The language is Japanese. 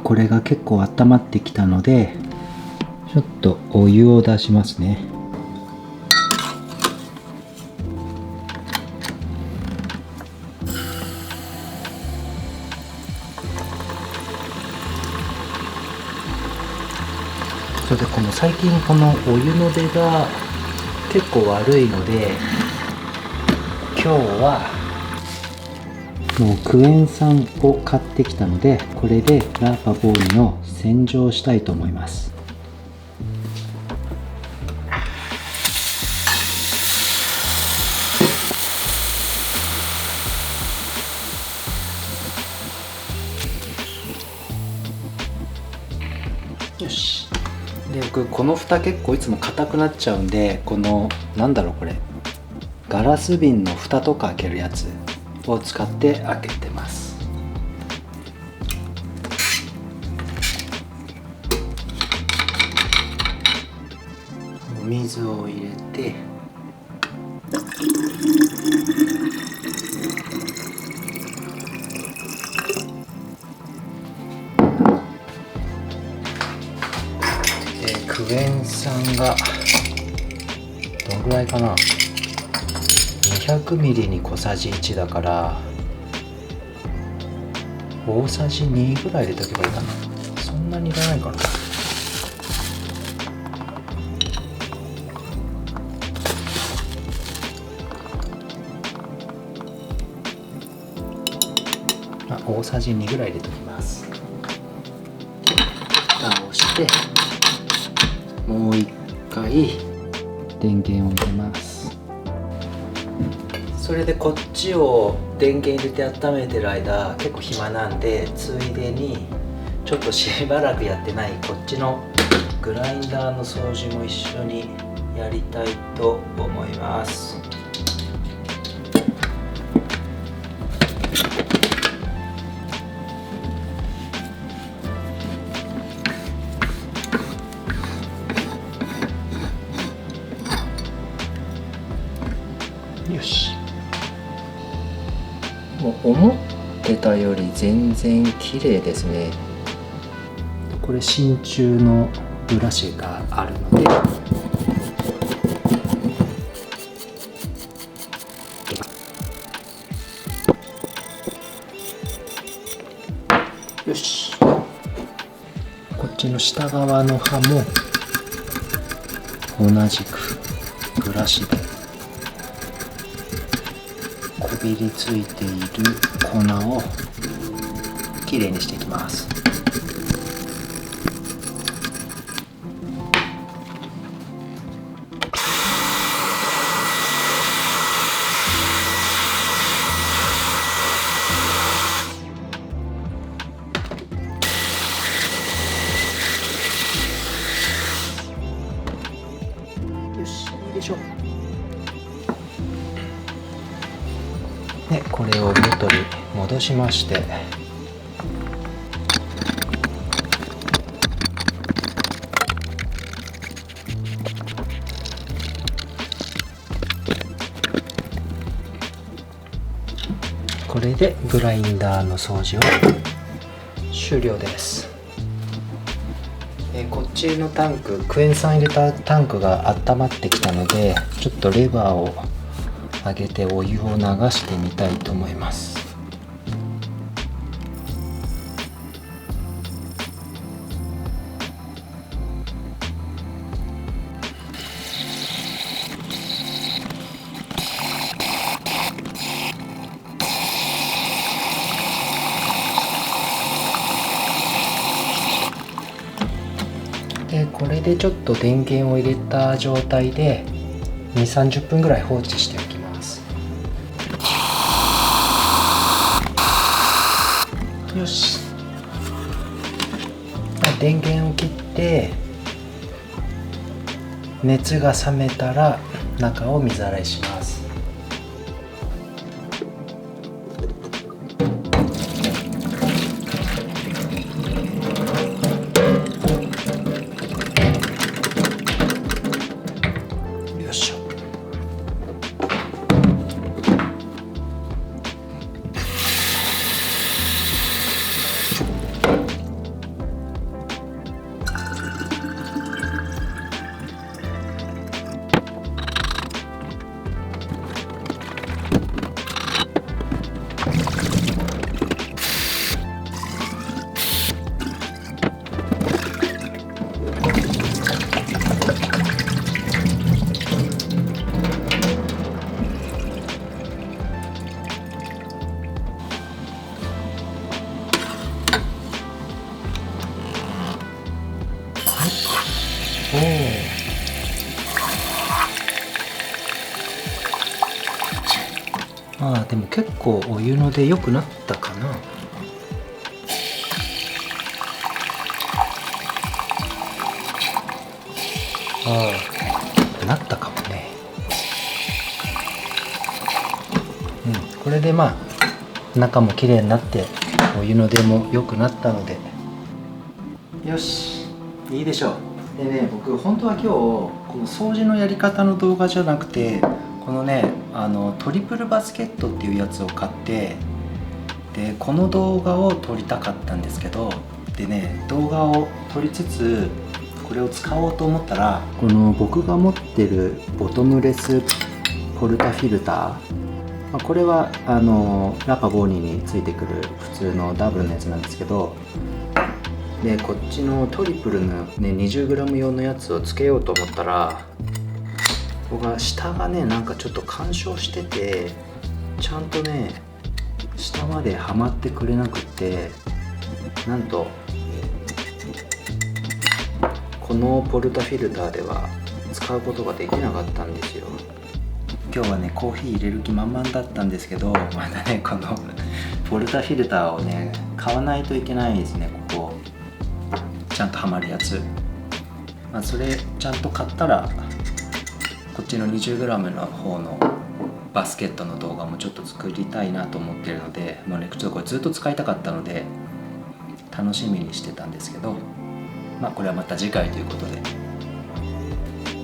これが結構温まってきたので、ちょっとお湯を出しますね。それで最近このお湯の出が結構悪いので、今日はもうクエン酸を買ってきたので、これでラーパボーイの洗浄をしたいと思います。よし。で、僕この蓋結構いつも硬くなっちゃうんで、これガラス瓶の蓋とか開けるやつを使って開けてます。お水を入れて、クエン酸がどのぐらいかな、200ミリに小さじ1だから大さじ2ぐらい入れとけばいいかな。そんなにいらないかな。大さじ2ぐらい入れときます。蓋をしてもう一回電源を入れます。それでこっちを電源入れて温めてる間結構暇なんで、ついでにちょっとしばらくやってないこっちのグラインダーの掃除も一緒にやりたいと思います。よし。もう思ってたより全然綺麗ですね。これ真鍮のブラシがあるので、よし。こっちの下側の刃も同じくブラシでこびりついている粉をきれいにしていきます。よし、いいでしょう。で、これを元に戻しまして、これでグラインダーの掃除を終了です。こっちのタンク、クエン酸入れたタンクが温まってきたので、ちょっとレバーを上げてお湯を流してみたいと思います。で、これでちょっと電源を入れた状態で2、30分ぐらい放置しておきます。よし。電源を切って熱が冷めたら中を水洗いします。よいしょ。まあでも結構お湯の出良くなったかな。なったかもね。これでまあ中も綺麗になってお湯の出も良くなったので、よし、いいでしょう。でね、僕本当は今日この掃除のやり方の動画じゃなくて、このねトリプルバスケットっていうやつを買って、でこの動画を撮りたかったんですけど、でね動画を撮りつつこれを使おうと思ったら、この僕が持ってるボトムレスポルタフィルター、これはラパボーニについてくる普通のダブルのやつなんですけど、でこっちのトリプルの、ね、20g 用のやつをつけようと思ったら、ここが下がねなんかちょっと干渉してて、ちゃんとね下まではまってくれなくって、なんとこのポルタフィルターでは使うことができなかったんですよ。今日はねコーヒー入れる気満々だったんですけど、まだねこのポルタフィルターをね買わないといけないですね。ここちゃんとはまるやつ、それちゃんと買ったらこっちの 20g の方のバスケットの動画もちょっと作りたいなと思ってるので、もうねちょっとこれずっと使いたかったので楽しみにしてたんですけど、これはまた次回ということで。